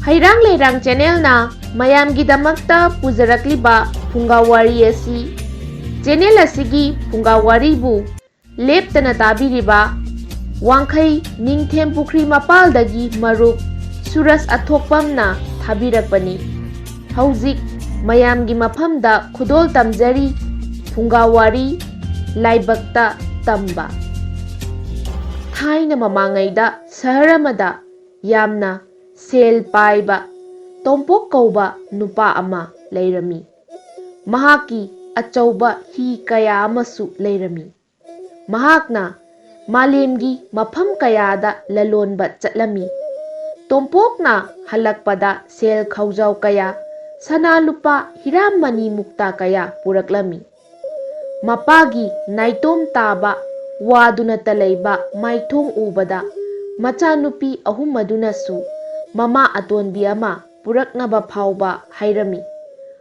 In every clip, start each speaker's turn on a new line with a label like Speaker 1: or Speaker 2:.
Speaker 1: Hairang Leirang Channel na mayamgidamakta pujarakliba Phungawari asi channel asigi Phungawari bu leptana tabiriba Wangkhai Ningthem Pukri Mapaldagi Marup Suras Athokpamna thabirakpani hauzik mayamgi mafamda khudol tamjari Phungawari Laibakta tamba Thaina mamangaida sahar amada yamna sel paiba tompok kauba nupa ama leirami mahaki achauba hi kaya amasu leirami mahakna malemgi mafam kayada lalonba chatlami tompokna halakpada sel khaujau kaya sana lupa hiram mani mukta kaya puraklami mapagi naitom taba waduna taleiba maithong ubada machanupi ahum madunasu mama atonbi ama puraknaba phauba hairami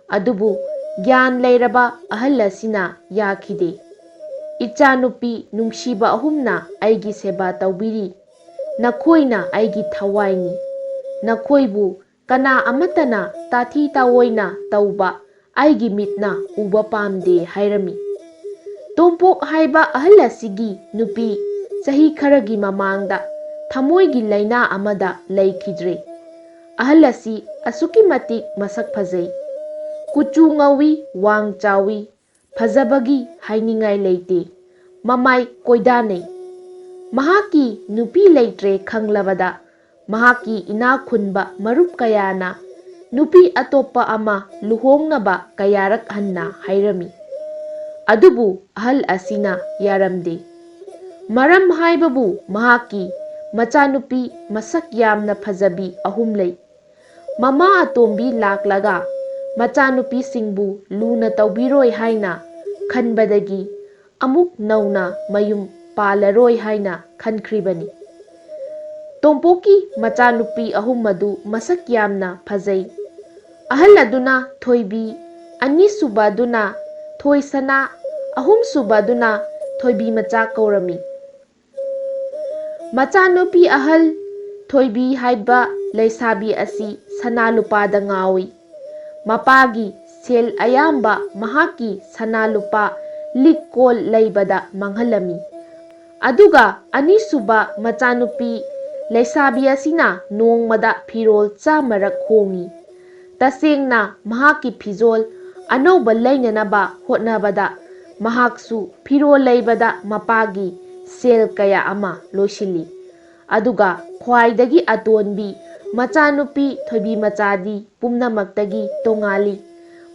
Speaker 1: adubu gyan leiraba ahal asina yakhide ichanupi nungsiba ahumna aigi seba tawbiri nakhoina aigi thawaini nakhoibu kana amatana tathi tawoina tawba aigi mitna uba pamde hairami tompok haiba ahal asigi nupi sahi kharagi mamangda thamoigi laina amada laikhidre ahal asi asuki matik masak phajai kuchu ngawi wang chawi phajabagi hainingai leite mamai koidanei mahaki nupi leitre khanglabada mahaki ina khunba marup kayana nupi atopa ama luhongnaba kayarak hanna hairami adubu ahal asina yaramde maram haibabu mahaki machanupi masak yamna phajabi ahum lei mama atombi laklaga machanupi singbu luna tawbiroi haina khanbadagi amuk nauna mayum palaroi haina khankribani tompoki machanupi ahum madu masak yamna phajai ahal aduna thoibi ani subaduna thoisana ahum subaduna thoibi macha kaurami machanupi ahal thoibi haiba leisabi asi sana lupada ngawi mapagi sel ayamba mahaki sana lupa likol leibada manghalami aduga ani suba machanupi leisabi asina nongmada phirol chamarak hongi tasengna mahaki phijol anauba leinanaba hotnabada mahaksu phirol leibada mapagi sel kaya ama loshili aduga khwaidagi atonbi machanupi thoibi machadi pumnamaktagi tongali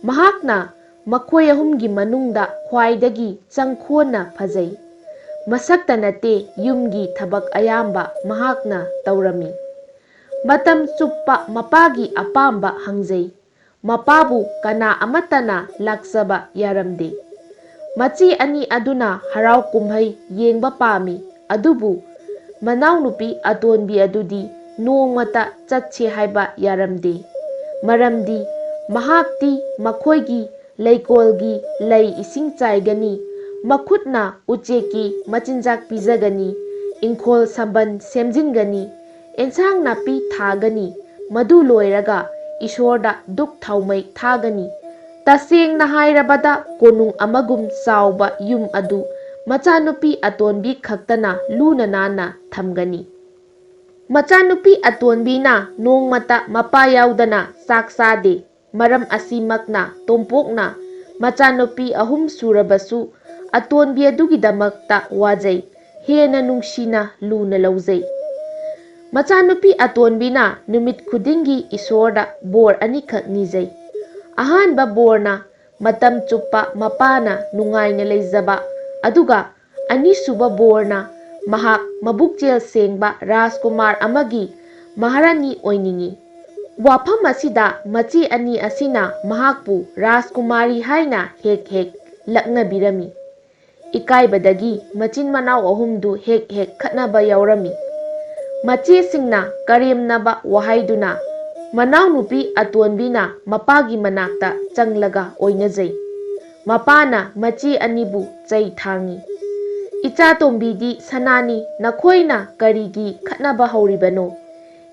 Speaker 1: mahakna makhoi ahumgi manungda khwaidagi changkhona phajai masakta nate yumgi thabak ayamba mahakna taurami matam chuppa mapagi apamba hangjai mapabu kana amatana laksaba yaramde machi ani aduna harau kumhai yengba pami adubu manau nupi atonbi adudi nongmata chatche haiba yaramde maramdi mahakti makhoigi leikolgi lei ising chaigani makhutna ucheki machinjak pijagani ingkhol samban semjingani ensang napi thagani madu loiraga ishorda duk thaumai thagani taseng na hairabada konung amagum sauba yum adu machanupi atonbi khaktana luna nana thamgani machanupi atonbi na nongmata mapa yaudana saksade maram asimakna tompokna machanupi ahum surabasu atonbi adugidamakta wajai hena nungsina luna laujai machanupi atonbi na numit khudingi isorda bor anikhak nijai ahanba borna matam chuppa mapana nungaina leizaba aduga anisuba borna mahak mabukchel sengba Rajkumar amagi maharani oiningi wafam asida machi ani asina mahakpu Rajkumari haina hek hek laknabirami ikaibadagi machin manau ahumdu hek hek khatnaba yaurami machi singna karemnaba wahaiduna manau nupi atonbina mapagi manakta changlaga oinajai mapana machi anibu chai thangi icha tombidi sanani nakhoina karigi khatnaba hauribano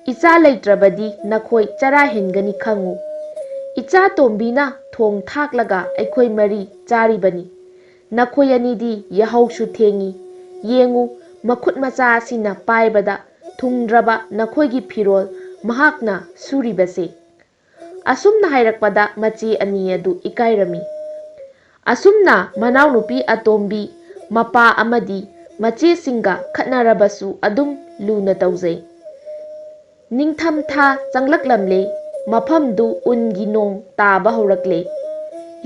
Speaker 1: इचा लेत्रबदी नखोई चरा हेनगनी खंगु इचा तोंबीना थोंग थाकलगा अखोई मरी चारिबनी नखोई अनिदी यहौसु थेंगी येंगु मखुत मचा असिना पाइबदा थुंग्रबा नखोईगी फिरोल महाकना सुरिबसे असुमना हाइरकपदा मचे अनि अदु इकाइरमी असुमना मनाउनुपी अतोंबी मपा अमदी मचे सिंगा खतनारबसु अदुम लूना तौजै निंगथम था चंगलकलमले मफमदु उनगी नोंग ताबा हौरकले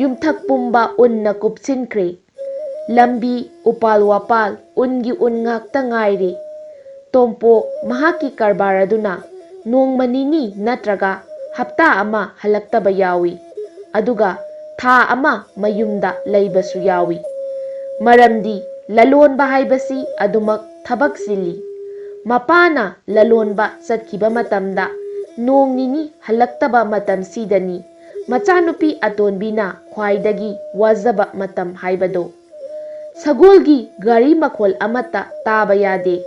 Speaker 1: युमथक पुंबा उन्ना कुपसिनख्रे लंबी उपाल वापाल उनगी उन ngakta ngaire तोंपो महाकी कारबार अदुना नोंगमा निनी नत्रगा हप्ता अमा हलक्तबा यावी अदुगा था अमा मयुमदा लैबसु यावी मरमदी ललोनबा हाइबसी अदुमक थबक सिली मपाना ललोनबा चटखिबा मतमदा नोंग निनी हलक्तबा मतम सीदनी मचानुपी अतोनबीना ख्वाइदगी वाजबा मतम हाइबदो सगोलगी गाड़ी मखोल अमता ताबा यादे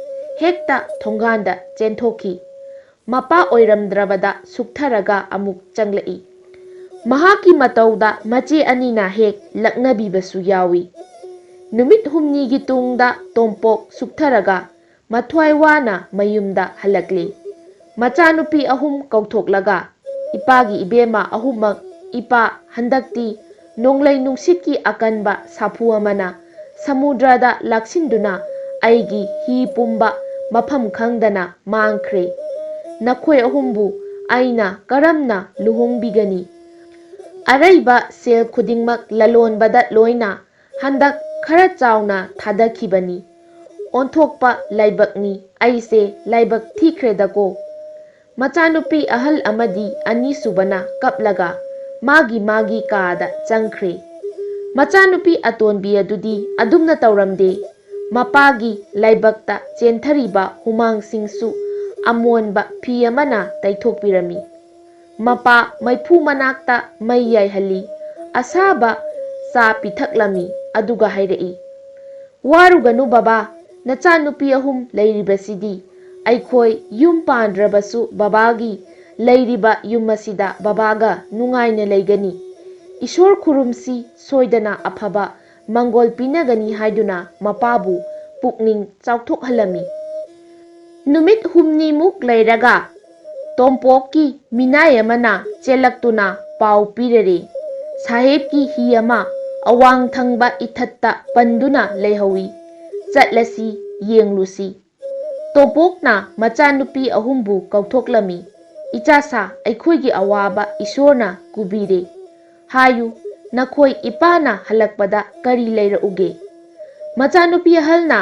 Speaker 1: हेक्ता थोंगांदा चेंथोखी मपा ओइरमद्रबदा सुक्थरगा अमुक चंगलई महाकी मतौदा मचे अनीना हेक लक्नबीबसु यावी नुमित हुमनीगी तुंगदा तोंपोक सुक्थरगा मथ्वाई वाना मयुमदा हलकले मचानुपी अहुम कौथोकलगा इपागी इबेमा अहुमक इपा हंदक्ति नोंगलै नुंसितकी अकनबा साफु अमना समुद्रदा लाक्सिंदुना आइगी ही पुंबा मफम खंगदना मांगख्रे नखोय अहुमबु आइना करमना लुहोंगबिगनी अरैबा सेल खुदिंगमक ललोनबदा लोइना हंदक खरा चावना थादखिबनी ओंथोकपा लाइबकनी आइसे लाइबक थीख्रेदको मचानुपी अहल अमदी अनि सुबना कपलगा मागी मागी कादा चंख्रे मचानुपी अतोनबी अदुदी अदुमना तौरमदे मपागी लाइबकता चेंथरीबा हुमांग सिंसु अमोनबा फी अमना तैथोकपिरमी मपा मैफू मनाक्ता मै याइहली असाबा सा पिथकलमी अदुगा हाइरई वारुगनु बाबा नचानुपी अहुम लैरिबसिदी अखोई युम पांड्रबसु बाबागी लैरिबा युम असिदा बाबागा नुंगाइना लैगनी ईश्वर खुरुमसी सोइदना अफबा मंगोल पिनगनी हाइदुना मपाबु पुकनिंग चाउथोकहलमी नुमित हुमनी मुक लैरगा तोंपोकी मिनाय अमना चेलक्तुना पाउ पिररे साहेब की ही अमा अवांग थंगबा इथत्ता पंदुना लेहवी चटलसी येंगलुसी तोंपोकना मचानुपी अहुमबु कौथोकलमी इचासा अखोइगी अवाबा ईश्वरना कुबीरे हायु नखोई इपाना हलकपदा करी लेरउगे मचानुपी अहलना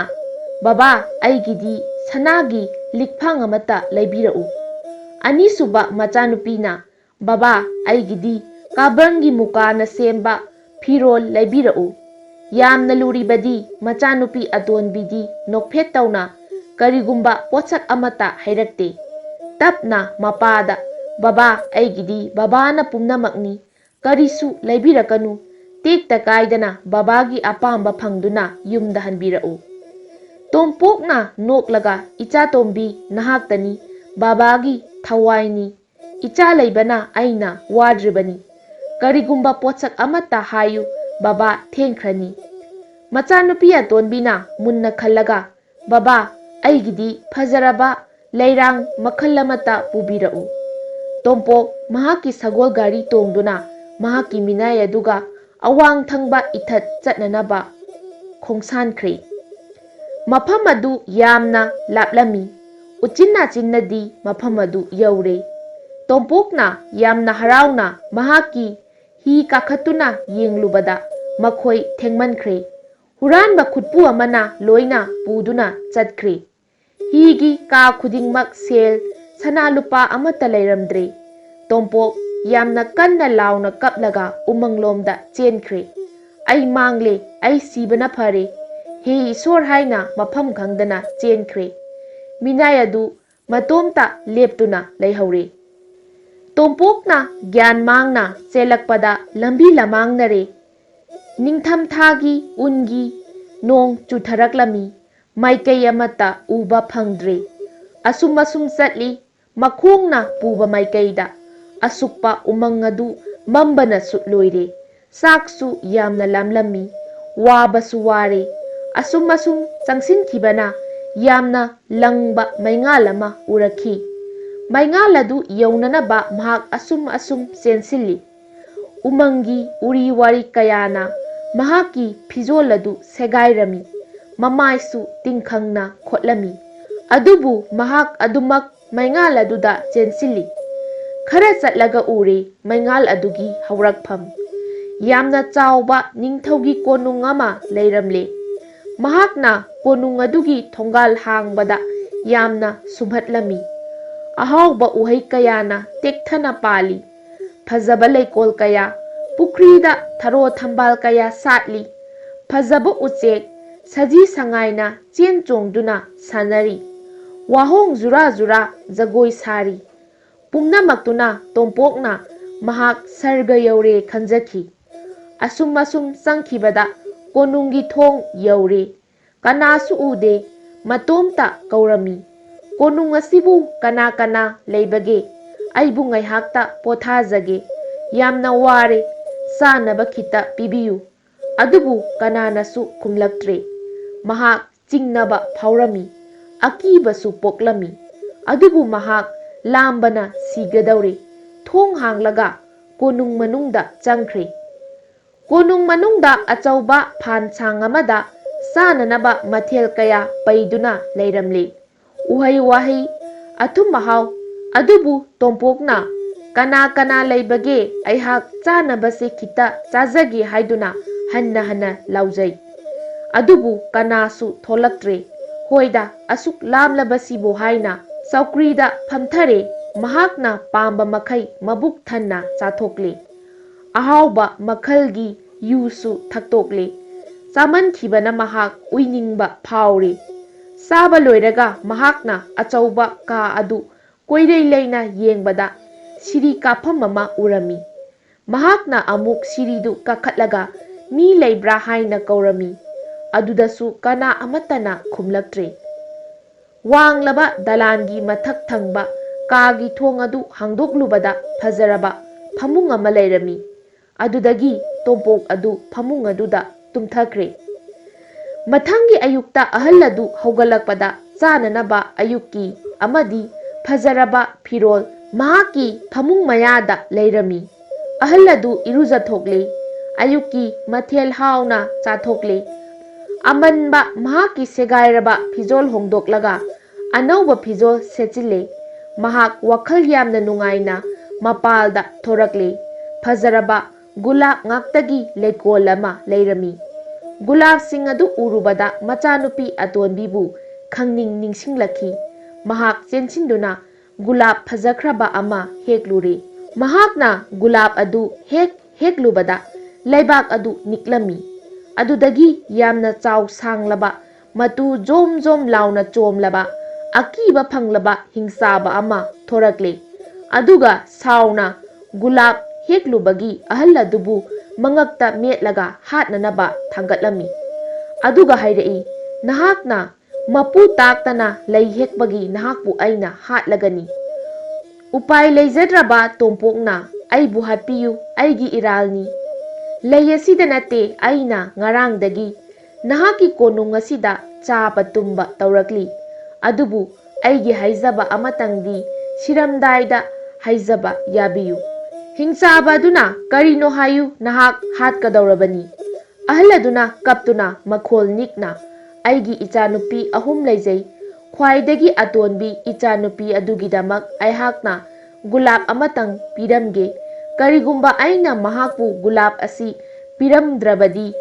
Speaker 1: बाबा आइगिदी सनागी लिखफांग अमता लैबिरउ अनीसुबा मचानुपीना बाबा आइगिदी काबरंगी मुकाना सेम्बा फिरोल लैबिरउ यामना लुरीबदी मचानुपी अतोनबीदी नोकफेत तौना करिगुंबा पोचक अमता हैरक्ते तपना मपादा बाबा आइगिदी बाबाना पुमनमकनी करिसु लैबिरकनु तेक्ता कायदना बाबागी अपांबा फंगदुना युमदा हनबिरउ तोंपोकना नोकलगा इचा तोंबी नहाक्तनी बाबागी थवाइनी इचा लैबना आइना वाद्रिबनी करिगुंबा पोचक अमता हायु बाबा थेंख्रनी मचानुपी अतोनबीना मुन्ना खल्लगा बाबा आइगिदी फजरबा लैरांग मखल अमता पुबिरउ तोंपोक महाकी सगोल गाड़ी तोंगदुना महाकी मिनाय अदुगा अवांग थंगबा इथत चटननबा खोंसानख्रे मफम अदु यामना लापलमी उचिन्ना चिन्नदी मफम अदु यौरे तोंपोकना यामना हरावना महाकी ही काखतुना येंगलुबदा मखोई थेंगमनख्रे हुरानबा खुटपु अमना लोइना पुदुना चटख्रे हिगी का खुदिंगमक सेल सना लुपा अमता लैरमद्रे तोंपोक यामना कन्ना लाउना कपलगा उमंगलोमदा चेनख्रे आई मांगले आई सीबना फरे हे ईश्वर हाइना मफम खंगदना चेनख्रे मिनाय अदु मतोमता लेपतुना लैहौरे तोंपोकना ज्ञान मांगना चेलकपदा लंबी लमांगनरे निंगथम थागी उनगी नोंग चुथरकलमी माइकई अमता उबा फंगद्रे असुम असुम चटली ꯃꯈꯣꯡꯅ ꯄꯨꯕ ꯃꯥꯏꯀꯩꯗ ꯑꯁꯨꯛꯄ ꯎꯃꯪ ꯑꯗꯨ ꯃꯝꯕꯅ ꯁꯨꯠꯂꯣꯏꯔꯦ꯫ ꯆꯥꯛꯁꯨ ꯌꯥꯝꯅ ꯂꯥꯝꯂꯝꯃꯤ, ꯋꯥꯕꯁꯨ ꯋꯥꯔꯦ꯫ ꯑꯁꯨꯝ ꯆꯪꯁꯤꯟꯈꯤꯕꯅ ꯌꯥꯝꯅ ꯂꯪꯕ ꯃꯩꯉꯥꯜ ꯑꯃ ꯎꯔꯛꯈꯤ꯫ ꯃꯩꯉꯥꯜ ꯑꯗꯨ ꯌꯧꯅꯅꯕ ꯃꯍꯥꯛ ꯑꯁꯨꯝ ꯆꯦꯟꯁꯤꯜꯂꯤ꯫ ꯎꯃꯪꯒꯤ ꯎꯔꯤ ꯋꯥꯔꯤ ꯀꯌꯥꯅ ꯃꯍꯥꯛꯀꯤ ꯐꯤꯖꯣꯜ ꯑꯗꯨ ꯁꯦꯒꯥꯏꯔꯝꯃꯤ, ꯃꯃꯥꯏꯁꯨ ꯇꯤꯡꯈꯪꯅ ꯈꯣꯠꯂꯝꯃꯤ꯫ ꯑꯗꯨꯕꯨ ꯃꯍꯥꯛ ꯑꯗꯨꯃꯛ ꯃꯩꯉꯥꯜ ꯑꯗꯨꯗ ꯆꯦꯟꯁꯤꯜꯂꯤ꯫ ꯈꯔ ꯆꯠꯂꯒ ꯎꯔꯦ ꯃꯩꯉꯥꯜ ꯑꯗꯨꯒꯤ ꯍꯧꯔꯛꯐꯝ꯫ ꯌꯥꯝꯅ ꯆꯥꯎꯕ ꯅꯤꯡꯊꯧꯒꯤ ꯀꯣꯅꯨꯡ ꯑꯃ ꯂꯩꯔꯝꯂꯦ꯫ ꯃꯍꯥꯛꯅ ꯀꯣꯅꯨꯡ ꯑꯗꯨꯒꯤ ꯊꯣꯡꯒꯥꯜ ꯍꯥꯡꯕꯗ ꯌꯥꯝꯅ ꯁꯨꯝꯍꯠꯂꯝꯃꯤ꯫ ꯑꯍꯥꯎꯕ ꯎꯍꯩ ꯀꯌꯥꯅ ꯇꯦꯛꯊꯅ ꯄꯥꯜꯂꯤ꯫ ꯐꯖꯕ ꯂꯩꯀꯣꯜ ꯀꯌꯥ, ꯄꯨꯈ꯭ꯔꯤꯗ ꯊꯔꯣ ꯊꯝꯕꯥꯜ ꯀꯌꯥ ꯁꯥꯠꯂꯤ꯫ ꯐꯖꯕ ꯎꯆꯦꯛ, ꯁꯖꯤ ꯁꯉꯥꯏꯅ ꯆꯦꯟ ꯆꯣꯡꯗꯨꯅ ꯁꯥꯟꯅꯔꯤ꯫ ꯋꯥꯍꯣꯡ ꯖꯨꯔꯥ ꯖꯨꯔꯥ ꯖꯒꯣꯏ ꯁꯥꯔꯤ꯫ ꯄꯨꯝꯅꯃꯛꯇꯨꯅ ꯇꯣꯝꯄꯣꯛꯅ ꯃꯍꯥꯛ ꯁꯔꯒ ꯌꯧꯔꯦ ꯈꯟꯖꯈꯤ꯫ ꯑꯁꯨꯝ ꯆꯪꯈꯤꯕꯗ ꯀꯣꯅꯨꯡꯒꯤ ꯊꯣꯡ ꯌꯧꯔꯦ꯫ ꯀꯅꯥꯁꯨ ꯎꯗꯦ, ꯃꯇꯣꯝꯇ ꯀꯧꯔꯝꯃꯤ, "ꯀꯣꯅꯨꯡ ꯑꯁꯤꯕꯨ ꯀꯅꯥ ꯀꯅꯥ ꯂꯩꯕꯒꯦ? ꯑꯩꯕꯨ ꯉꯥꯏꯍꯥꯛꯇ ꯄꯣꯊꯥꯖꯒꯦ꯫ ꯌꯥꯝꯅ ꯋꯥꯔꯦ, ꯆꯥꯅꯕ ꯈꯤꯇ ꯄꯤꯕꯤꯌꯨ"꯫ ꯑꯗꯨꯕꯨ ꯀꯅꯥꯅꯁꯨ ꯈꯨꯝꯂꯛꯇ꯭ꯔꯦ꯫ ꯃꯍꯥꯛ ꯆꯤꯡꯅꯕ ꯐꯥꯎꯔꯝꯃꯤ, ꯑꯀꯤꯕꯁꯨ ꯄꯣꯛꯂꯝꯃꯤ꯫ ꯑꯗꯨꯕꯨ ꯃꯍꯥꯛ ꯂꯥꯝꯕꯅ ꯁꯤꯒꯗꯧꯔꯦ꯫ ꯊꯣꯡ ꯍꯥꯡꯂꯒ ꯀꯣꯅꯨꯡ ꯃꯅꯨꯡꯗ ꯆꯪꯈ꯭ꯔꯦ꯫ ꯀꯣꯅꯨꯡ ꯃꯅꯨꯡꯗ ꯑꯆꯧꯕ ꯐꯥꯟꯁꯥꯡ ꯑꯃꯗ ꯆꯥꯅꯅꯕ ꯃꯊꯦꯜ ꯀꯌꯥ ꯄꯩꯗꯨꯅ ꯂꯩꯔꯝꯂꯦ꯫ ꯎꯍꯩ ꯋꯥꯍꯩ, ꯑꯊꯨꯝ ꯑꯍꯥꯎ꯫ ꯑꯗꯨꯕꯨ ꯇꯣꯝꯄꯣꯛꯅ "ꯀꯅꯥ ꯀꯅꯥ ꯂꯩꯕꯒꯦ? ꯑꯩꯍꯥꯛ ꯆꯥꯅꯕꯁꯦ ꯈꯤꯇ ꯆꯥꯖꯒꯦ" ꯍꯥꯏꯗꯨꯅ ꯍꯟꯅ ꯂꯥꯎꯖꯩ꯫ ꯑꯗꯨꯕꯨ ꯀꯅꯥꯁꯨ ꯊꯣꯛꯂꯛꯇ꯭ꯔꯦ꯫ "ꯍꯣꯏꯗ, ꯑꯁꯨꯛ ꯂꯥꯝꯂꯕꯁꯤꯕꯨ" ꯍꯥꯏꯅ ꯆꯧꯀ꯭ꯔꯤꯗ ꯐꯝꯊꯔꯦ꯫ ꯃꯍꯥꯛꯅ ꯄꯥꯝꯕ ꯃꯈꯩ ꯃꯕꯨꯛ ꯊꯟꯅ ꯆꯥꯊꯣꯛꯂꯦ꯫ ꯑꯍꯥꯎꯕ ꯃꯈꯜꯒꯤ ꯌꯨꯁꯨ ꯊꯛꯇꯣꯛꯂꯦ꯫ ꯆꯥꯃꯟꯈꯤꯕꯅ ꯃꯍꯥꯛ ꯎꯏꯅꯤꯡꯕ ꯐꯥꯎꯔꯦ꯫ ꯆꯥꯕ ꯂꯣꯏꯔꯒ ꯃꯍꯥꯛꯅ ꯑꯆꯧꯕ ꯀꯥ ꯑꯗꯨ ꯀꯣꯏꯔꯩ ꯂꯩꯅ ꯌꯦꯡꯕꯗ ꯁꯤꯔꯤ ꯀꯥꯐꯝ ꯑꯃ ꯎꯔꯝꯃꯤ꯫ ꯃꯍꯥꯛꯅ ꯑꯃꯨꯛ ꯁꯤꯔꯤꯗꯨ ꯀꯥꯈꯠꯂꯒ "ꯃꯤ ꯂꯩꯕ꯭ꯔꯥ" ꯍꯥꯏꯅ ꯀꯧꯔꯝꯃꯤ꯫ ꯑꯗꯨꯗꯁꯨ ꯀꯅꯥ ꯑꯃꯠꯇꯅ ꯈꯨꯝꯂꯛꯇ꯭ꯔꯦ꯫ ꯋꯥꯡꯂꯕ ꯗꯂꯥꯟꯒꯤ ꯃꯊꯛ ꯊꯪꯕ ꯀꯥꯒꯤ ꯊꯣꯡ ꯑꯗꯨ ꯍꯥꯡꯗꯣꯛꯂꯨꯕꯗ ꯐꯖꯔꯕ ꯐꯃꯨꯡ ꯑꯃ ꯂꯩꯔꯝꯃꯤ꯫ ꯑꯗꯨꯗꯒꯤ ꯇꯣꯝꯄꯣꯛ ꯑꯗꯨ ꯐꯃꯨꯡ ꯑꯗꯨꯗ ꯇꯨꯝꯊꯈ꯭ꯔꯦ꯫ ꯃꯊꯪꯒꯤ ꯑꯌꯨꯛꯇ ꯑꯍꯜ ꯑꯗꯨ ꯍꯧꯒꯠꯂꯛꯄꯗ ꯆꯥꯅꯅꯕ ꯑꯌꯨꯛꯀꯤ ꯑꯃꯗꯤ ꯐꯖꯔꯕ ꯐꯤꯔꯣꯜ ꯃꯍꯥꯛꯀꯤ ꯐꯃꯨꯡ ꯃꯌꯥꯗ ꯂꯩꯔꯝꯃꯤ꯫ ꯑꯍꯜ ꯑꯗꯨ ꯏꯔꯨꯖꯊꯣꯛꯂꯦ꯫ ꯑꯌꯨꯛꯀꯤ ꯃꯊꯦꯜ ꯍꯥꯎꯅ ꯆꯥꯊꯣꯛꯂꯦ꯫ ꯑꯃꯟꯕ ꯃꯍꯥꯛꯀꯤ ꯁꯦꯒꯥꯏꯔꯕ ꯐꯤꯖꯣꯜ ꯍꯣꯡꯗꯣꯛꯂꯒ ꯑꯅꯧꯕ ꯐꯤꯖꯣꯜ ꯁꯦꯠꯆꯤꯜꯂꯦ꯫ ꯃꯍꯥꯛ ꯋꯥꯈꯜ ꯌꯥꯝꯅ ꯅꯨꯡꯉꯥꯏꯅ ꯃꯄꯥꯜꯗ ꯊꯣꯔꯛꯂꯦ꯫ ꯐꯖꯔꯕ ꯒꯨꯂꯥꯞ ꯉꯥꯛꯇꯒꯤ ꯂꯩꯀꯣꯜ ꯑꯃ ꯂꯩꯔꯝꯃꯤ꯫ ꯒꯨꯂꯥꯞꯁꯤꯡ ꯑꯗꯨ ꯎꯔꯨꯕꯗ ꯃꯆꯥꯅꯨꯄꯤ ꯑꯇꯣꯟꯕꯤꯕꯨ ꯈꯪꯅꯤꯡ ꯅꯤꯡꯁꯤꯡꯂꯛꯈꯤ꯫ ꯃꯍꯥꯛ ꯆꯦꯟꯁꯤꯟꯗꯨꯅ ꯒꯨꯂꯥꯞ ꯐꯖꯈ꯭ꯔꯕ ꯑꯃ ꯍꯦꯛꯂꯨꯔꯦ꯫ ꯃꯍꯥꯛꯅ ꯒꯨꯂꯥꯞ ꯑꯗꯨ ꯍꯦꯛꯂꯨꯕꯗ ꯂꯩꯕꯥꯛ ꯑꯗꯨ ꯅꯤꯛꯂꯝꯃꯤ꯫ ꯑꯗꯨꯗꯒꯤ ꯌꯥꯝꯅ ꯆꯥꯎ ꯁꯥꯡꯂꯕ, ꯃꯇꯨ ꯖꯣꯝ ꯖꯣꯝ launa ꯆꯣꯝꯂꯕ, ꯑꯀꯤꯕ ꯐꯪꯂꯕ ꯍꯤꯡꯆꯥꯕ ꯑꯃ ꯊꯣꯔꯛꯂꯦ꯫ ꯑꯗꯨꯒ ꯁꯥꯎꯅ ꯒꯨꯂꯥꯞ ꯍꯦꯛꯂꯨꯕꯒꯤ ꯑꯍꯜ ꯑꯗꯨꯕꯨ ꯃꯉꯛꯇ ꯃꯦꯠꯂꯒ ꯍꯥꯠꯅꯅꯕ ꯊꯥꯡꯒꯠꯂꯝꯃꯤ꯫ ꯑꯗꯨꯒ ꯍꯥꯏꯔꯛꯏ, "ꯅꯍꯥꯛꯅ ꯃꯄꯨ ꯇꯥꯛꯇꯅ ꯂꯩ ꯍꯦꯛꯄꯒꯤ ꯅꯍꯥꯛꯄꯨ ꯑꯩꯅ ꯍꯥꯠꯂꯒꯅꯤ"꯫ ꯎꯄꯥꯏ ꯂꯩꯖꯗ꯭ꯔꯕ ꯇꯣꯝꯄꯣꯛꯅ "ꯑꯩꯕꯨ ꯍꯥꯠꯄꯤꯌꯨ, ꯑꯩꯒꯤ ꯏꯔꯥꯜꯅꯤ. ꯂꯩ ꯑꯁꯤꯗ ꯅꯠꯇꯦ, ꯑꯩꯅ ꯉꯔꯥꯡꯗꯒꯤ ꯅꯍꯥꯛꯀꯤ ꯀꯣꯅꯨꯡ ꯑꯁꯤꯗ ꯆꯥꯕ ꯇꯨꯝꯕ ꯇꯧꯔꯛꯂꯤ꯫ ꯑꯗꯨꯕꯨ ꯑꯩꯒꯤ ꯍꯥꯏꯖꯕ ꯑꯃꯇꯪꯗꯤ ꯁꯤꯔꯝꯗꯥꯏꯗ ꯍꯥꯏꯖꯕ ꯌꯥꯕꯤꯌꯨ"꯫ ꯍꯤꯡꯆꯥꯕ ꯑꯗꯨꯅ "ꯀꯔꯤꯅꯣ ꯍꯥꯏꯌꯨ, ꯅꯍꯥꯛ ꯍꯥꯠꯀꯗꯧꯔꯕꯅꯤ"꯫ ꯑꯍꯜ ꯑꯗꯨꯅ ꯀꯞꯇꯨꯅ ꯃꯈꯣꯜ ꯅꯤꯛꯅ "ꯑꯩꯒꯤ ꯏꯆꯥꯅꯨꯄꯤ 3 ꯂꯩꯖꯩ꯫ ꯈ꯭ꯋꯥꯏꯗꯒꯤ ꯑꯇꯣꯟꯕꯤ ꯏꯆꯥꯅꯨꯄꯤ ꯑꯗꯨꯒꯤꯗꯃꯛ ꯑꯩꯍꯥꯛꯅ ꯒꯨꯂꯥꯞ ꯑꯃꯇꯪ ꯄꯤꯔꯝꯒꯦ꯫ ꯀꯔꯤꯒꯨꯝꯕ ꯑꯩꯅ ꯃꯍꯥꯛꯄꯨ ꯒꯨꯂꯥꯞ ꯑꯁꯤ ꯄꯤꯔꯝꯗ꯭ꯔꯕꯗꯤ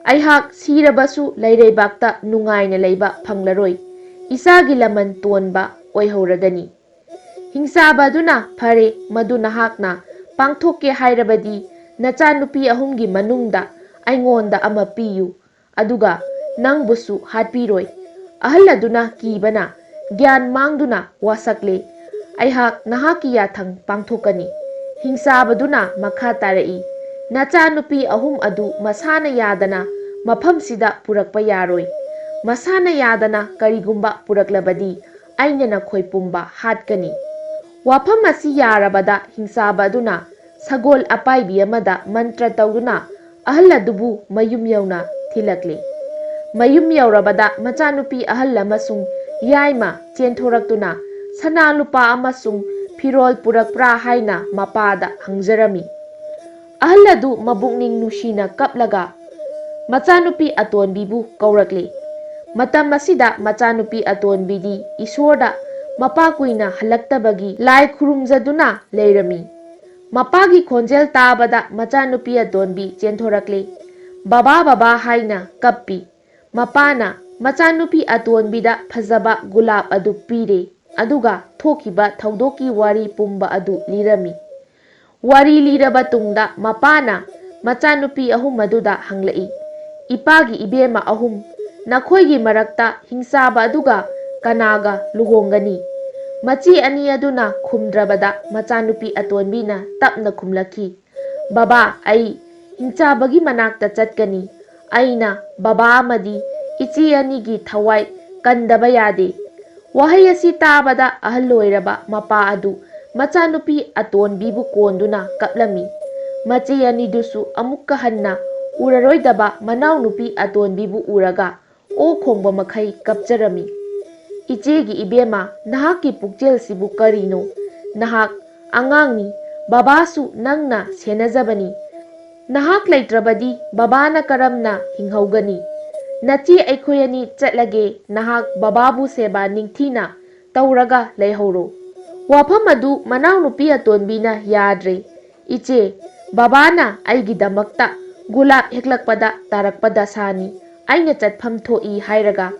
Speaker 1: ꯑꯩꯍꯥꯛ ꯁꯤꯔꯕꯁꯨ ꯂꯩꯔꯩꯕꯥꯛꯇ ꯅꯨꯡꯉꯥꯏꯅ ꯂꯩꯕ ꯐꯪꯂꯔꯣꯏ, ꯏꯆꯥꯒꯤ ꯂꯃꯟ ꯇꯣꯟꯕ ꯑꯣꯏꯍꯧꯔꯒꯅꯤ"꯫ ꯍꯤꯡꯆꯥꯕ ꯑꯗꯨꯅ "ꯐꯔꯦ, ꯃꯗꯨ ꯅꯍꯥꯛꯅ ꯄꯥꯡꯊꯣꯛꯀꯦ ꯍꯥꯏꯔꯕꯗꯤ ꯅꯆꯥꯅꯨꯄꯤ 3ꯒꯤ ꯃꯅꯨꯡꯗ ꯑꯩꯉꯣꯟꯗ ꯑꯃ ꯄꯤꯌꯨ, ꯑꯗꯨꯒ ꯅꯪꯕꯨꯁꯨ ꯍꯥꯠꯄꯤꯔꯣꯏ"꯫ ꯑꯍꯜ ꯑꯗꯨꯅ ꯀꯤꯕꯅ ꯒ꯭ꯌꯥꯟ ꯃꯥꯡꯗꯨꯅ ꯋꯥꯁꯛꯂꯦ꯫ "ꯑꯩꯍꯥꯛ ꯅꯍꯥꯛꯀꯤ ꯌꯥꯊꯪ ꯄꯥꯡꯊꯣꯛꯀꯅꯤ"꯫ ꯍꯤꯡꯆꯥꯕꯗꯨꯅ ꯃꯈꯥ ꯇꯥꯔꯛꯏ, "ꯅꯆꯥꯅꯨꯄꯤ 3 ꯑꯗꯨ ꯃꯁꯥꯅ ꯌꯥꯗꯅ ꯃꯐꯝꯁꯤꯗ ꯄꯨꯔꯛꯄ ꯌꯥꯔꯣꯏ꯫ ꯃꯁꯥꯅ ꯌꯥꯗꯅ ꯀꯔꯤꯒꯨꯝꯕ ꯄꯨꯔꯛꯂꯕꯗꯤ ꯑꯩꯅ ꯅꯈꯣꯏ ꯄꯨꯝꯕ ꯍꯥꯠꯀꯅꯤ"꯫ ꯋꯥꯐꯝ ꯑꯁꯤ ꯌꯥꯔꯕꯗ ꯍꯤꯡꯆꯥꯕ ꯑꯗꯨꯅ ꯁꯒꯣꯜ ꯑꯄꯥꯏꯕꯤ ꯑꯃꯗ ꯃꯟꯇ꯭ꯔ ꯇꯧꯗꯨꯅ ꯑꯍꯜ ꯑꯗꯨꯕꯨ ꯃꯌꯨꯝ ꯌꯧꯅ ꯊꯤꯜꯂꯛꯂꯤ꯫ ꯃꯌꯨꯝ ꯌꯧꯔꯕꯗ ꯃꯆꯥꯅꯨꯄꯤ ꯑꯍꯜ ꯑꯃꯁꯨꯡ ꯌꯥꯏꯃ ꯆꯦꯟꯊꯣꯔꯛꯇꯨꯅ ꯁꯅꯥ ꯂꯨꯄꯥ ꯑꯃꯁꯨꯡ ꯐꯤꯔꯣꯜ ꯄꯨꯔꯛꯄ꯭ꯔꯥ ꯍꯥꯏꯅ ꯃꯄꯥꯗ ꯍꯪꯖꯔꯝꯃꯤ꯫ ꯑꯍꯜ ꯑꯗꯨ ꯃꯕꯨꯛꯅꯤꯡ ꯅꯨꯡꯁꯤꯅ ꯀꯞꯂꯒ ꯃꯆꯥꯅꯨꯄꯤ ꯑꯇꯣꯟꯕꯤꯕꯨ ꯀꯧꯔꯛꯂꯤ꯫ ꯃꯇꯝ ꯑꯁꯤꯗ ꯃꯆꯥꯅꯨꯄꯤ ꯑꯇꯣꯟꯕꯤꯗꯤ ꯏꯁꯣꯔꯗ ꯃꯄꯥ ꯀꯨꯏꯅ ꯍꯜꯂꯛꯇꯕꯒꯤ ꯂꯥꯏ ꯈꯨꯔꯨꯝꯖꯗꯨꯅ ꯂꯩꯔꯝꯃꯤ꯫ ꯃꯄꯥꯒꯤ ꯈꯣꯟꯖꯦꯜ ꯇꯥꯕꯗ ꯃꯆꯥꯅꯨꯄꯤ ꯑꯇꯣꯟꯕꯤ ꯆꯦꯟꯊꯣꯔꯛꯂꯤ꯫ ꯕꯕꯥ ꯕꯕꯥ ꯍꯥꯏꯅ ꯀꯞꯄꯤ꯫ ꯃꯄꯥꯅ ꯃꯆꯥꯅꯨꯄꯤ ꯑꯇꯣꯟꯕꯤꯗ ꯐꯖꯕ ꯒꯨꯂꯥꯞ ꯑꯗꯨ ꯄꯤꯔꯦ ꯑꯗꯨꯒ ꯊꯣꯛꯈꯤꯕ ꯊꯧꯗꯣꯛꯀꯤ ꯋꯥꯔꯤ ꯄꯨꯝꯕ ꯑꯗꯨ ꯂꯤꯔꯝꯃꯤ꯫ ꯋꯥꯔꯤ ꯂꯤꯔꯕ ꯇꯨꯡꯗ ꯃꯄꯥꯅ ꯃꯆꯥꯅꯨꯄꯤ ꯑꯍꯨꯝ ꯑꯗꯨꯗ ꯍꯪꯂꯛꯏ, "ꯏꯄꯥꯒꯤ ꯏꯕꯦꯝꯃ ꯑꯍꯨꯝ, ꯅꯈꯣꯏꯒꯤ ꯃꯔꯛꯇ ꯍꯤꯡꯆꯥꯕ ꯑꯗꯨꯒ ꯀꯅꯥꯒ ꯂꯨꯍꯣꯡꯒꯅꯤ?" ꯃꯆꯤ ꯑꯅꯤ ꯑꯗꯨꯅ ꯈꯨꯝꯗ꯭ꯔꯕꯗ ꯃꯆꯥꯅꯨꯄꯤ ꯑꯇꯣꯟꯕꯤꯅ ꯇꯞꯅ ꯈꯨꯝꯂꯛꯈꯤ, "ꯕꯕꯥ, ꯑꯩ ꯍꯤꯡꯆꯥꯕꯒꯤ ꯃꯅꯥꯛꯇ ꯆꯠꯀꯅꯤ꯫ ꯑꯩꯅ ꯕꯕꯥ ꯑꯃꯗꯤ ꯏꯆꯦ ꯑꯅꯤꯒꯤ ꯊꯋꯥꯏ ꯀꯟꯗꯕ ꯌꯥꯗꯦ." ꯋꯥꯍꯩ ꯑꯁꯤ ꯇꯥꯕꯗ ꯑꯍꯜ ꯑꯣꯏꯔꯕ ꯃꯄꯥ ꯑꯗꯨ ꯃꯆꯥꯅꯨꯄꯤ ꯑꯇꯣꯟꯕꯤꯕꯨ ꯀꯣꯟꯗꯨꯅ ꯀꯞꯂꯝꯃꯤ꯫ ꯃꯆꯦ ꯑꯅꯤꯗꯨꯁꯨ ꯑꯃꯨꯛꯀ ꯍꯟꯅ ꯎꯔꯔꯣꯏꯗꯕ ꯃꯅꯥꯎꯅꯨꯄꯤ ꯑꯇꯣꯟꯕꯤꯕꯨ ꯎꯔꯒ ꯑꯣꯛ ꯈꯣꯡꯕ ꯃꯈꯩ ꯀꯞꯆꯔꯝꯃꯤ꯫ "ꯏꯆꯦꯒꯤ ꯏꯕꯦꯝꯃ, ꯅꯍꯥꯛꯀꯤ ꯄꯨꯛꯆꯦꯜꯁꯤꯕꯨ ꯀꯔꯤꯅꯣ? ꯅꯍꯥꯛ ꯑꯉꯥꯡꯅꯤ, ꯕꯕꯥꯁꯨ ꯅꯪꯅ ꯁꯦꯟꯅꯖꯕꯅꯤ꯫ ꯅꯍꯥꯛ ꯂꯩꯇ꯭ꯔꯕꯗꯤ ꯕꯕꯥꯅ ꯀꯔꯝꯅ ꯍꯤꯡꯍꯧꯒꯅꯤ? ꯅꯆꯦ ꯑꯩꯈꯣꯏ ꯑꯅꯤ ꯆꯠꯂꯒꯦ, ꯅꯍꯥꯛ ꯕꯕꯥꯕꯨ ꯁꯦꯕꯥ ꯅꯤꯡꯊꯤꯅ ꯇꯧꯔꯒ ꯂꯩꯍꯧꯔꯣ." ꯋꯥꯐꯝ ꯑꯗꯨ ꯃꯅꯥꯎꯅꯨꯄꯤ ꯑꯇꯣꯟꯕꯤꯅ ꯌꯥꯗ꯭ꯔꯦ꯫ "ꯏꯆꯦ, ꯕꯕꯥꯅ ꯑꯩꯒꯤꯗꯃꯛꯇ ꯒꯨꯂꯥꯞ ꯍꯦꯛꯂꯛꯄꯗ ꯇꯥꯔꯛꯄ ꯗꯁꯥꯅꯤ꯫ ꯑꯩꯅ ꯆꯠꯐꯝ ꯊꯣꯛꯏ" ꯍꯥꯏꯔꯒ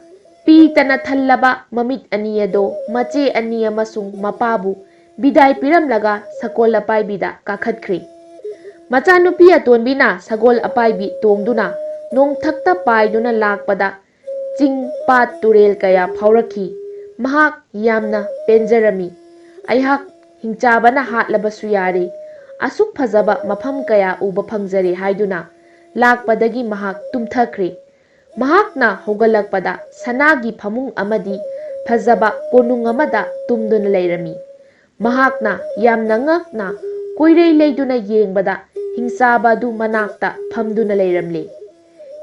Speaker 1: ꯄꯤꯇꯅ ꯊꯜꯂꯕ ꯃꯃꯤꯠ ꯑꯅꯤ ꯑꯗꯣ ꯃꯆꯦ ꯑꯅꯤ ꯑꯃꯁꯨꯡ ꯃꯄꯥꯕꯨ ꯕꯤꯗꯥꯏ ꯄꯤꯔꯝꯂꯒ ꯁꯒꯣꯜ ꯑꯄꯥꯏꯕꯤꯗ ꯀꯥꯈꯠꯈ꯭ꯔꯦ꯫ ꯃꯆꯥꯅꯨꯄꯤ ꯑꯇꯣꯟꯕꯤꯅ ꯁꯒꯣꯜ ꯑꯄꯥꯏꯕꯤ ꯇꯣꯡꯗꯨꯅ ꯅꯣꯡꯊꯛꯇ ꯄꯥꯏꯗꯨꯅ ꯂꯥꯛꯄꯗ ꯆꯤꯡ ꯄꯥꯠ ꯇꯨꯔꯦꯜ ꯀꯌꯥ ꯐꯥꯎꯔꯛꯈꯤ꯫ ꯃꯍꯥꯛ ꯌꯥꯝꯅ ꯄꯦꯟꯖꯔꯝꯃꯤ꯫ "ꯑꯩꯍꯥꯛ ꯍꯤꯡꯆꯥꯕꯅ ꯍꯥꯠꯂꯕꯁꯨ ꯌꯥꯔꯦ, ꯑꯁꯨꯛ ꯐꯖꯕ ꯃꯐꯝ ꯀꯌꯥ ꯎꯕ ꯐꯪꯖꯔꯦ" ꯍꯥꯏꯗꯨꯅ ꯂꯥꯛꯄꯗꯒꯤ ꯃꯍꯥꯛ ꯇꯨꯝꯊꯈ꯭ꯔꯦ꯫ ꯃꯍꯥꯛꯅ ꯍꯧꯒꯠꯂꯛꯄꯗ ꯁꯅꯥꯒꯤ ꯐꯃꯨꯡ ꯑꯃꯗꯤ ꯐꯖꯕ ꯀꯣꯅꯨꯡ ꯑꯃꯗ ꯇꯨꯝꯗꯨꯅ ꯂꯩꯔꯝꯃꯤ꯫ ꯃꯍꯥꯛꯅ ꯌꯥꯝꯅ ꯉꯛꯅ ꯀꯣꯏꯔꯩ ꯂꯩꯗꯨꯅ ꯌꯦꯡꯕꯗ ꯍꯤꯡꯆꯥꯕ ꯑꯗꯨ ꯃꯅꯥꯛꯇ ꯐꯝꯗꯨꯅ ꯂꯩꯔꯝꯂꯦ꯫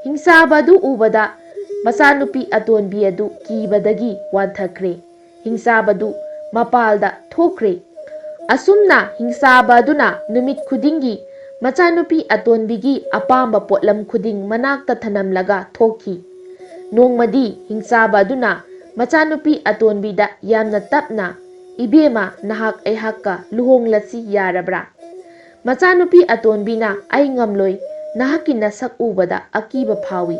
Speaker 1: ꯍꯤꯡꯆꯥꯕ ꯑꯗꯨ ꯎꯕꯗ ꯃꯆꯥꯅꯨꯄꯤ ꯑꯇꯣꯟꯕꯤ ꯑꯗꯨ ꯀꯤꯕꯗꯒꯤ ꯋꯥꯟꯊꯈ꯭ꯔꯦ꯫ ꯍꯤꯡꯆꯥꯕ ꯑꯗꯨ ꯃꯄꯥꯜꯗ ꯊꯣꯛꯈ꯭ꯔꯦ꯫ ꯑꯁꯨꯝꯅ ꯍꯤꯡꯆꯥꯕ ꯑꯗꯨꯅ ꯅꯨꯃꯤꯠ ꯈꯨꯗꯤꯡꯒꯤ ꯃꯆꯥꯅꯨꯄꯤ ꯑꯇꯣꯟꯕꯤꯒꯤ ꯑꯄꯥꯝꯕ ꯄꯣꯠꯂꯝ ꯈꯨꯗꯤꯡ ꯃꯅꯥꯛꯇ ꯊꯅꯝꯂꯒ ꯊꯣꯛꯈꯤ꯫ ꯅꯣꯡꯃꯗꯤ ꯍꯤꯡꯆꯥꯕ ꯑꯗꯨꯅ ꯃꯆꯥꯅꯨꯄꯤ ꯑꯇꯣꯟꯕꯤꯗ ꯌꯥꯝꯅ ꯇꯞꯅ, "ꯏꯕꯦꯝꯃ, ꯅꯍꯥꯛ ꯑꯩꯍꯥꯛꯀ ꯂꯨꯍꯣꯡꯂꯁꯤ ꯌꯥꯔꯕ꯭ꯔꯥ?" ꯃꯆꯥꯅꯨꯄꯤ ꯑꯇꯣꯟꯕꯤꯅ, "ꯑꯩ ꯉꯝꯂꯣꯏ, ꯅꯍꯥꯛꯀꯤ ꯅꯁꯛ ꯎꯕꯗ ꯑꯀꯤꯕ ꯐꯥꯎꯏ."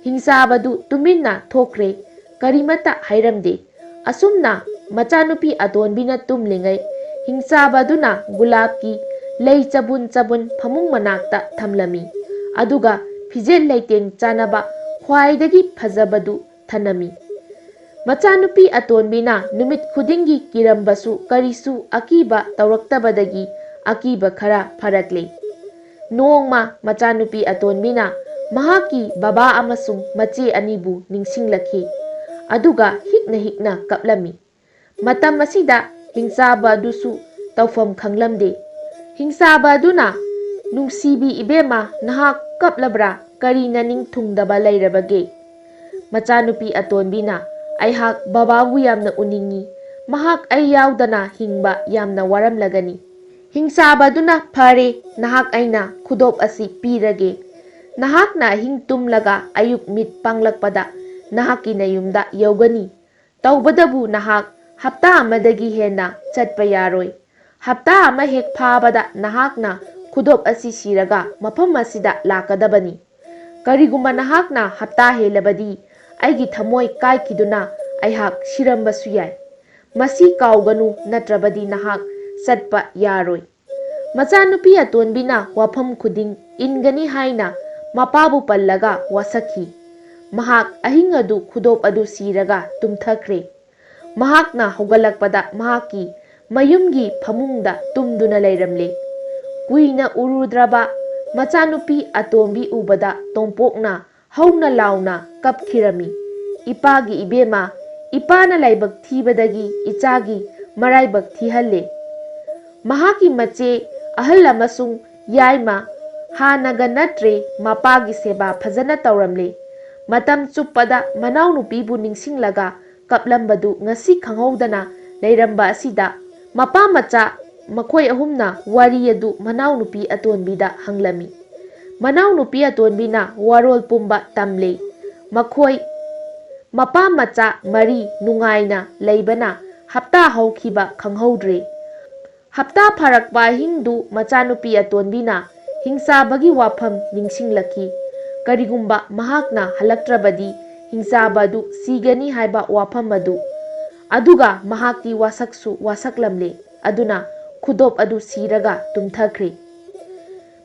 Speaker 1: ꯍꯤꯡꯆꯥꯕ ꯑꯗꯨ ꯇꯨꯃꯤꯟꯅ ꯊꯣꯛꯈ꯭ꯔꯦ, ꯀꯔꯤꯃꯠꯇ ꯍꯥꯏꯔꯝꯗꯦ꯫ ꯑꯁꯨꯝꯅ ꯃꯆꯥꯅꯨꯄꯤ ꯑꯇꯣꯟꯕꯤꯅ ꯇꯨꯝꯂꯤꯉꯩ ꯍꯤꯡꯆꯥꯕ ꯑꯗꯨꯅ ꯒꯨꯂꯥꯞꯀꯤ ꯂꯩ ꯆꯕꯨꯟ ꯆꯕꯨꯟ ꯐꯃꯨꯡ ꯃꯅꯥꯛꯇ ꯊꯝꯂꯝꯃꯤ ꯑꯗꯨꯒ ꯐꯤꯖꯦꯠ ꯂꯩꯇꯦꯡ ꯆꯥꯅꯕ ꯈ꯭ꯋꯥꯏꯗꯒꯤ ꯐꯖꯕꯗꯨ ꯊꯅꯝꯃꯤ꯫ ꯃꯆꯥꯅꯨꯄꯤ ꯑꯇꯣꯟꯕꯤꯅ ꯅꯨꯃꯤꯠ ꯈꯨꯗꯤꯡꯒꯤ ꯀꯤꯔꯝꯕꯁꯨ ꯀꯔꯤꯁꯨ ꯑꯀꯤꯕ ꯇꯧꯔꯛꯇꯕꯗꯒꯤ ꯑꯀꯤꯕ ꯈꯔ ꯐꯔꯛꯂꯦ꯫ ꯅꯣꯡꯃ ꯃꯆꯥꯅꯨꯄꯤ ꯑꯇꯣꯟꯕꯤꯅ ꯃꯍꯥꯛꯀꯤ ꯕꯕꯥ ꯑꯃꯁꯨꯡ ꯃꯆꯦ ꯑꯅꯤꯕꯨ ꯅꯤꯡꯁꯤꯡꯂꯛꯈꯤ ꯑꯗꯨꯒ ꯍꯤꯛꯅ ꯍꯤꯛꯅ ꯀꯞꯂꯝꯃꯤ꯫ ꯃꯇꯝ ꯑꯁꯤꯗ ꯍꯤꯡꯆꯥꯕ ꯑꯗꯨꯁꯨ ꯇꯧꯐꯝ ꯈꯪꯂꯝꯗꯦ꯫ ꯍꯤꯡꯆꯥꯕ ꯑꯗꯨꯅ, "ꯅꯨꯡꯁꯤꯕꯤ ꯏꯕꯦꯝꯃ, ꯅꯍꯥꯛ ꯀꯞꯂꯕ꯭ꯔꯥ? ꯀꯔꯤ ꯅꯅꯤꯡ ꯊꯨꯡꯗꯕ ꯂꯩꯔꯕꯒꯦ?" ꯃꯆꯥꯅꯨꯄꯤ ꯑꯇꯣꯟꯕꯤꯅ, "ꯑꯩꯍꯥꯛ ꯕꯕꯥꯕꯨ ꯌꯥꯝꯅ ꯎꯅꯤꯡꯏ꯫ ꯃꯍꯥꯛ ꯑꯩ ꯌꯥꯎꯗꯅ ꯍꯤꯡꯕ ꯌꯥꯝꯅ ꯋꯥꯔꯝꯂꯒꯅꯤ." ꯍꯤꯡꯆꯥꯕ ꯑꯗꯨꯅ, "ꯐꯔꯦ, ꯅꯍꯥꯛ ꯑꯩꯅ ꯈꯨꯗꯣꯞ ꯑꯁꯤ ꯄꯤꯔꯒꯦ꯫ ꯅꯍꯥꯛꯅ ꯑꯍꯤꯡ ꯇꯨꯝꯂꯒ ꯑꯌꯨꯛ ꯃꯤꯠ ꯄꯥꯡꯂꯛꯄꯗ ꯅꯍꯥꯛꯀꯤ ꯅꯌꯨꯝꯗ ꯌꯧꯒꯅꯤ꯫ ꯇꯧꯕꯗꯕꯨ ꯅꯍꯥꯛ ꯍꯞꯇꯥ ꯑꯃꯗꯒꯤ ꯍꯦꯟꯅ ꯆꯠꯄ ꯌꯥꯔꯣꯏ꯫ ꯍꯞꯇꯥ ꯑꯃ ꯍꯦꯛ ꯐꯥꯕꯗ ꯅꯍꯥꯛꯅ ꯈꯨꯗꯣꯞ ꯑꯁꯤ ꯁꯤꯔꯒ ꯃꯐꯝ ꯑꯁꯤꯗ ꯂꯥꯛꯀꯗꯕꯅꯤ꯫ ꯀꯔꯤꯒꯨꯝꯕ ꯅꯍꯥꯛꯅ ꯍꯞꯇꯥ ꯍꯦꯜꯂꯕꯗꯤ ꯑꯩꯒꯤ ꯊꯃꯣꯏ ꯀꯥꯏꯈꯤꯗꯨꯅ ꯑꯩꯍꯥꯛ ꯁꯤꯔꯝꯕꯁꯨ ꯌꯥꯏ꯫ ꯃꯁꯤ ꯀꯥꯎꯒꯅꯨ, ꯅꯠꯇ꯭ꯔꯕꯗꯤ ꯅꯍꯥꯛ ꯆꯠꯄ ꯌꯥꯔꯣꯏ." ꯃꯆꯥꯅꯨꯄꯤ ꯑꯇꯣꯟꯕꯤꯅ ꯋꯥꯐꯝ ꯈꯨꯗꯤꯡ ꯏꯟꯒꯅꯤ ꯍꯥꯏꯅ ꯃꯄꯥꯕꯨ ꯄꯜꯂꯒ ꯋꯥꯁꯛꯈꯤ꯫ ꯃꯍꯥꯛ ꯑꯍꯤꯡ ꯑꯗꯨ ꯈꯨꯗꯣꯞ ꯑꯗꯨ ꯁꯤꯔꯒ ꯇꯨꯝꯊꯈ꯭ꯔꯦ꯫ ꯃꯍꯥꯛꯅ ꯍꯧꯒꯠꯂꯛꯄꯗ ꯃꯍꯥꯛꯀꯤ ꯃꯌꯨꯝꯒꯤ ꯐꯃꯨꯡꯗ ꯇꯨꯝꯗꯨꯅ ꯂꯩꯔꯝꯂꯦ꯫ ꯀꯨꯏꯅ ꯎꯔꯨꯗ꯭ꯔꯕ ꯃꯆꯥꯅꯨꯄꯤ ꯑꯇꯣꯝꯕꯤ ꯎꯕꯗ ꯇꯣꯝꯄꯣꯛꯅ ꯍꯧꯅ ꯂꯥꯎꯅ ꯀꯞꯈꯤꯔꯝꯃꯤ꯫ "ꯏꯄꯥꯒꯤ ꯏꯕꯦꯝꯃ, ꯏꯄꯥꯅ ꯂꯥꯏꯕꯛ ꯊꯤꯕꯗꯒꯤ ꯏꯆꯥꯒꯤ ꯃꯔꯥꯏꯕꯛ ꯊꯤꯍꯜꯂꯦ꯫ ꯃꯍꯥꯛꯀꯤ ꯃꯆꯦ ꯑꯍꯜ ꯑꯃꯁꯨꯡ ꯌꯥꯏꯃ ꯍꯥꯟꯅꯒ ꯅꯠꯇ꯭ꯔꯦ ꯃꯄꯥꯒꯤ ꯁꯦꯕꯥ ꯐꯖꯅ ꯇꯧꯔꯝꯂꯦ꯫ ꯃꯇꯝ ꯆꯨꯞꯄꯗ ꯃꯅꯥꯎꯅꯨꯄꯤꯕꯨ ꯅꯤꯡꯁꯤꯡꯂꯒ ꯀꯞꯂꯝꯕꯗꯨ ꯉꯁꯤ ꯈꯪꯍꯧꯗꯅ ꯂꯩꯔꯝꯕ ꯑꯁꯤꯗ ꯃꯄꯥ ꯃꯆꯥ ꯃꯈꯣꯏ ꯑꯍꯨꯝꯅ ꯋꯥꯔꯤ ꯑꯗꯨ ꯃꯅꯥꯎꯅꯨꯄꯤ ꯑꯇꯣꯟꯕꯤꯗ ꯍꯪꯂꯝꯃꯤ꯫ ꯃꯅꯥꯎꯅꯨꯄꯤ ꯑꯇꯣꯟꯕꯤꯅ ꯋꯥꯔꯣꯜ ꯄꯨꯝꯕ ꯇꯝꯂꯦ꯫ ꯃꯈꯣꯏ ꯃꯄꯥ ꯃꯆꯥ ꯃꯔꯤ ꯅꯨꯡꯉꯥꯏꯅ ꯂꯩꯕꯅ ꯍꯞꯇꯥ ꯍꯧꯈꯤꯕ ꯈꯪꯍꯧꯗ꯭ꯔꯦ꯫ ꯍꯞꯇꯥ ꯐꯥꯔꯛꯄ ꯑꯍꯤꯡꯗꯨ ꯃꯆꯥꯅꯨꯄꯤ ꯑꯇꯣꯟꯕꯤꯅ ꯍꯤꯡꯆꯥꯕꯒꯤ ꯋꯥꯐꯝ ꯅꯤꯡꯁꯤꯡꯂꯛꯈꯤ꯫ ꯀꯔꯤꯒꯨꯝꯕ ꯃꯍꯥꯛꯅ ꯍꯜꯂꯛꯇ꯭ꯔꯕꯗꯤ ꯍꯤꯡꯆꯥꯕ ꯑꯗꯨ ꯁꯤꯒꯅꯤ ꯍꯥꯏꯕ ꯋꯥꯐꯝ ꯑꯗꯨ, ꯑꯗꯨꯒ ꯃꯍꯥꯛꯇꯤ ꯋꯥꯁꯛꯁꯨ ꯋꯥꯁꯛꯂꯝꯂꯦ꯫ ꯑꯗꯨꯅ ꯈꯨꯗꯣꯞ ꯑꯗꯨ ꯁꯤꯔꯒ ꯇꯨꯝꯊꯈ꯭ꯔꯦ꯫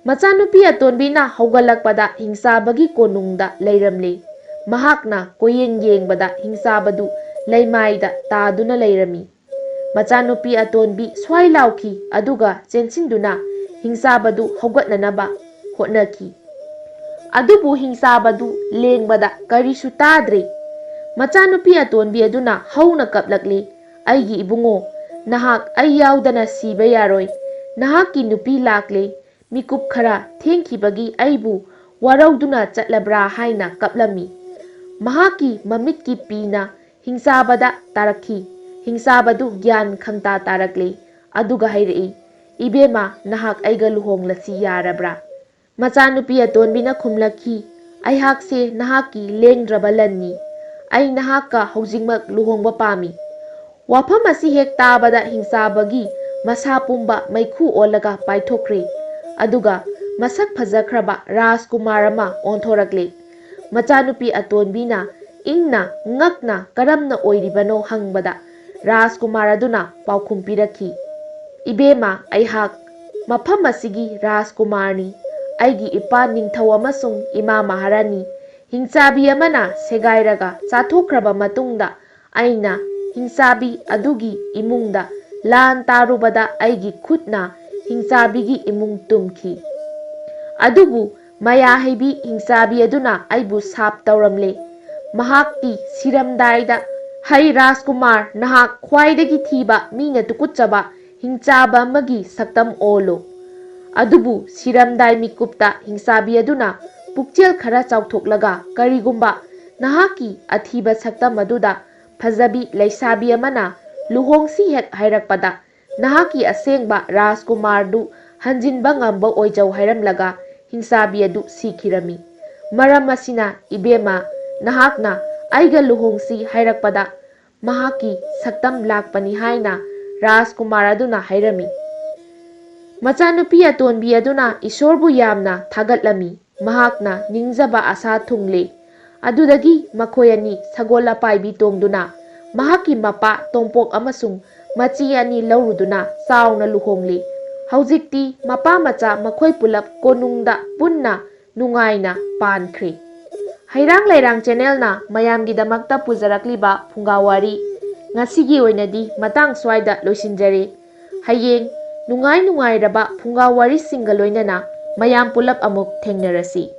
Speaker 1: ꯃꯆꯥꯅꯨꯄꯤ ꯑꯇꯣꯟꯕꯤꯅ ꯍꯧꯒꯠꯂꯛꯄꯗ ꯍꯤꯡꯆꯥꯕꯒꯤ ꯀꯣꯅꯨꯡꯗ ꯂꯩꯔꯝꯂꯦ꯫ ꯃꯍꯥꯛꯅ ꯀꯣꯌꯦꯡ ꯌꯦꯡꯕꯗ ꯍꯤꯡꯆꯥꯕꯗꯨ ꯂꯩꯃꯥꯏꯗ ꯇꯥꯗꯨꯅ ꯂꯩꯔꯝꯃꯤ꯫ ꯃꯆꯥꯅꯨꯄꯤ ꯑꯇꯣꯟꯕꯤ ꯁ꯭ꯋꯥꯏ ꯂꯥꯎꯈꯤ ꯑꯗꯨꯒ ꯆꯦꯟꯁꯤꯟꯗꯨꯅ ꯍꯤꯡꯆꯥꯕꯗꯨ ꯍꯧꯒꯠꯅꯅꯕ ꯍꯣꯠꯅꯈꯤ꯫ ꯑꯗꯨꯕꯨ ꯍꯤꯡꯆꯥꯕꯗꯨ ꯂꯦꯡꯕꯗ ꯀꯔꯤꯁꯨ ꯇꯥꯗ꯭ꯔꯦ꯫ ꯃꯆꯥꯅꯨꯄꯤ ꯑꯇꯣꯟꯕꯤ ꯑꯗꯨꯅ ꯍꯧꯅ ꯀꯞꯂꯛꯂꯦ꯫ "ꯑꯩꯒꯤ ꯏꯕꯨꯡꯉꯣ, ꯅꯍꯥꯛ ꯑꯩ ꯌꯥꯎꯗꯅ ꯁꯤꯕ ꯌꯥꯔꯣꯏ꯫ ꯅꯍꯥꯛꯀꯤ ꯅꯨꯄꯤ ꯂꯥꯛꯂꯦ꯫ ꯃꯤꯀꯨꯞ ꯈꯔ ꯊꯦꯡꯈꯤꯕꯒꯤ ꯑꯩꯕꯨ ꯋꯥꯔꯧꯗꯨꯅ ꯆꯠꯂꯕ꯭ꯔꯥ ꯍꯥꯏꯅ ꯀꯞꯂꯝꯃꯤ꯫ ꯃꯍꯥꯛꯀꯤ ꯃꯃꯤꯠꯀꯤ ꯄꯤꯅ ꯍꯤꯡꯆꯥꯕꯗ ꯇꯥꯔꯛꯈꯤ꯫ ꯍꯤꯡꯆꯥꯕꯗꯨ ꯒ꯭ꯌꯥꯟ ꯈꯪꯇꯥ ꯇꯥꯔꯛꯂꯦ꯫ ꯑꯗꯨꯒ ꯍꯥꯏꯔꯛꯏ, "ꯏꯕꯦꯝꯃ, ꯅꯍꯥꯛ ꯑꯩꯒ ꯂꯨꯍꯣꯡꯂꯁꯤ ꯌꯥꯔꯕ꯭ꯔꯥ?" ꯃꯆꯥꯅꯨꯄꯤ ꯑꯇꯣꯟꯕꯤꯅ ꯈꯨꯝꯂꯛꯈꯤ, "ꯑꯩꯍꯥꯛꯁꯦ ꯅꯍꯥꯛꯀꯤ ꯂꯦꯡꯗ꯭ꯔꯕ ꯂꯟꯅꯤ꯫ ꯑꯩ ꯅꯍꯥꯛꯀ ꯍꯧꯖꯤꯛꯃꯛ ꯂꯨꯍꯣꯡꯕ ꯄꯥꯝꯃꯤ꯫ ꯋꯥꯐꯝ ꯑꯁꯤ ꯍꯦꯛ ꯇꯥꯕꯗ ꯍꯤꯡꯆꯥꯕꯒꯤ ꯃꯁꯥ ꯄꯨꯝꯕ ꯃꯩꯈꯨ ꯑꯣꯜꯂꯒ ꯄꯥꯏꯊꯣꯛꯈ꯭ꯔꯦ꯫ ꯑꯗꯨꯒ ꯃꯁꯛ ꯐꯖꯈ꯭ꯔꯕ ꯔꯥꯖꯀꯨꯃꯥꯔ ꯑꯃ ꯑꯣꯟꯊꯣꯔꯛꯂꯦ꯫ ꯃꯆꯥꯅꯨꯄꯤ ꯑꯇꯣꯟꯕꯤꯅ ꯏꯪꯅ ꯉꯛꯅ ꯀꯔꯝꯅ ꯑꯣꯏꯔꯤꯕꯅꯣ ꯍꯪꯕꯗ ꯔꯥꯖꯀꯨꯃꯥꯔ ꯑꯗꯨꯅ ꯄꯥꯎꯈꯨꯝ ꯄꯤꯔꯛꯈꯤ, "ꯏꯕꯦꯝꯃ, ꯑꯩꯍꯥꯛ ꯃꯐꯝ ꯑꯁꯤꯒꯤ ꯔꯥꯖꯀꯨꯃꯥꯔꯅꯤ꯫ ꯑꯩꯒꯤ ꯏꯄꯥ ꯅꯤꯡꯊꯧ ꯑꯃꯁꯨꯡ ꯏꯃꯥ ꯃꯍꯥꯔꯥꯅꯤ ꯍꯤꯡꯆꯥꯕꯤ ꯑꯃꯅ ꯁꯦꯒꯥꯏꯔꯒ ꯆꯥꯊꯣꯛꯈ꯭ꯔꯕ ꯃꯇꯨꯡꯗ ꯑꯩꯅ ꯍꯤꯡꯆꯥꯕꯤ ꯑꯗꯨꯒꯤ ꯏꯃꯨꯡꯗ ꯂꯥꯟ ꯇꯥꯔꯨꯕꯗ ꯑꯩꯒꯤ ꯈꯨꯠꯅ ꯍꯤꯡꯆꯥꯕꯤꯒꯤ ꯏꯃꯨꯡ ꯇꯨꯝꯈꯤ꯫ ꯑꯗꯨꯕꯨ ꯃꯌꯥꯍꯩꯕꯤ ꯍꯤꯡꯆꯥꯕꯤ ꯑꯗꯨꯅ ꯑꯩꯕꯨ ꯁꯥꯞ ꯇꯧꯔꯝꯂꯦ꯫ ꯃꯍꯥꯛꯇꯤ ꯁꯤꯔꯝꯗꯥꯏꯗ, 'ꯍꯩ ꯔꯥꯖꯀꯨꯃꯥꯔ, ꯅꯍꯥꯛ ꯈ꯭ꯋꯥꯏꯗꯒꯤ ꯊꯤꯕ, ꯃꯤꯅ ꯇꯨꯀꯠꯆꯕ ꯍꯤꯡꯆꯥꯕ ꯑꯃꯒꯤ ꯁꯛꯇꯝ ꯑꯣꯜꯂꯨ꯫ ꯑꯗꯨꯕꯨ ꯁꯤꯔꯝꯗꯥꯏ ꯃꯤꯀꯨꯞꯇ ꯍꯤꯡꯆꯥꯕꯤ ꯑꯗꯨꯅ ꯄꯨꯛꯆꯦꯜ ꯈꯔ ꯆꯥꯎꯊꯣꯛꯂꯒ ꯀꯔꯤꯒꯨꯝꯕ ꯅꯍꯥꯛꯀꯤ ꯑꯊꯤꯕ ꯁꯛꯇꯝ ꯑꯗꯨꯗ ꯐꯖꯕꯤ ꯂꯩꯁꯥꯕꯤ ꯑꯃꯅ ꯂꯨꯍꯣꯡꯁꯤ ꯍꯦꯛ ꯍꯥꯏꯔꯛꯄꯗ ꯅꯍꯥꯛꯀꯤ ꯑꯁꯦꯡꯕ ꯔꯥꯖꯀꯨꯃꯥꯔꯗꯨ ꯍꯟꯖꯤꯟꯕ ꯉꯝꯕ ꯑꯣꯏꯖꯧ' ꯍꯥꯏꯔꯝꯂꯒ ꯍꯤꯡꯆꯥꯕꯤ ꯑꯗꯨ ꯁꯤꯈꯤꯔꯝꯃꯤ꯫ ꯃꯔꯝ ꯑꯁꯤꯅ ꯏꯕꯦꯝꯃ, ꯅꯍꯥꯛꯅ ꯑꯩꯒ ꯂꯨꯍꯣꯡꯁꯤ ꯍꯥꯏꯔꯛꯄꯗ ꯃꯍꯥꯛꯀꯤ ꯁꯛꯇꯝ ꯂꯥꯛꯄꯅꯤ" ꯍꯥꯏꯅ ꯔꯥꯖꯀꯨꯃꯥꯔ ꯑꯗꯨꯅ ꯍꯥꯏꯔꯝꯃꯤ꯫ ꯃꯆꯥꯅꯨꯄꯤ ꯑꯇꯣꯟꯕꯤ ꯑꯗꯨꯅ ꯏꯁꯣꯔꯕꯨ ꯌꯥꯝꯅ ꯊꯥꯒꯠꯂꯝꯃꯤ꯫ ꯃꯍꯥꯛꯅ ꯅꯤꯡꯖꯕ ꯑꯁꯥ ꯊꯨꯡꯂꯦ꯫ ꯑꯗꯨꯗꯒꯤ ꯃꯈꯣꯏ ꯑꯅꯤ ꯁꯒꯣꯜ ꯑꯄꯥꯏꯕꯤ ꯇꯣꯡꯗꯨꯅ ꯃꯍꯥꯛꯀꯤ ꯃꯄꯥ ꯇꯣꯝꯄꯣꯛ ꯑꯃꯁꯨꯡ ꯃꯆꯤ ꯑꯅꯤ ꯂꯧꯔꯨꯗꯨꯅ ꯆꯥꯎꯅ ꯂꯨꯍꯣꯡꯂꯦ꯫ ꯍꯧꯖꯤꯛꯇꯤ ꯃꯄꯥ ꯃꯆꯥ ꯃꯈꯣꯏ ꯄꯨꯂꯞ ꯀꯣꯅꯨꯡꯗ ꯄꯨꯟꯅ ꯅꯨꯡꯉꯥꯏꯅ ꯄꯥꯟꯈ꯭ꯔꯦ꯫ ꯍꯩꯔꯥꯡ ꯂꯩꯔꯥꯡ ꯆꯦꯅꯦꯜꯅ ꯃꯌꯥꯝꯒꯤꯗꯃꯛꯇ ꯄꯨꯖꯔꯛꯂꯤꯕ ꯐꯨꯡꯒꯥꯋꯥꯔꯤ ꯉꯁꯤꯒꯤ ꯑꯣꯏꯅꯗꯤ ꯃꯇꯥꯡ ꯁ꯭ꯋꯥꯏꯗ ꯂꯣꯏꯁꯤꯟꯖꯔꯦ꯫ ꯍꯌꯦꯡ ꯅꯨꯡꯉꯥꯏ ꯅꯨꯡꯉꯥꯏꯔꯕ ꯐꯨꯡꯒꯥ ꯋꯥꯔꯤꯁꯤꯡꯒ ꯂꯣꯏꯅꯅ ꯃꯌꯥꯝ ꯄꯨꯂꯞ ꯑꯃꯨꯛ ꯊꯦꯡꯅꯔꯁꯤ꯫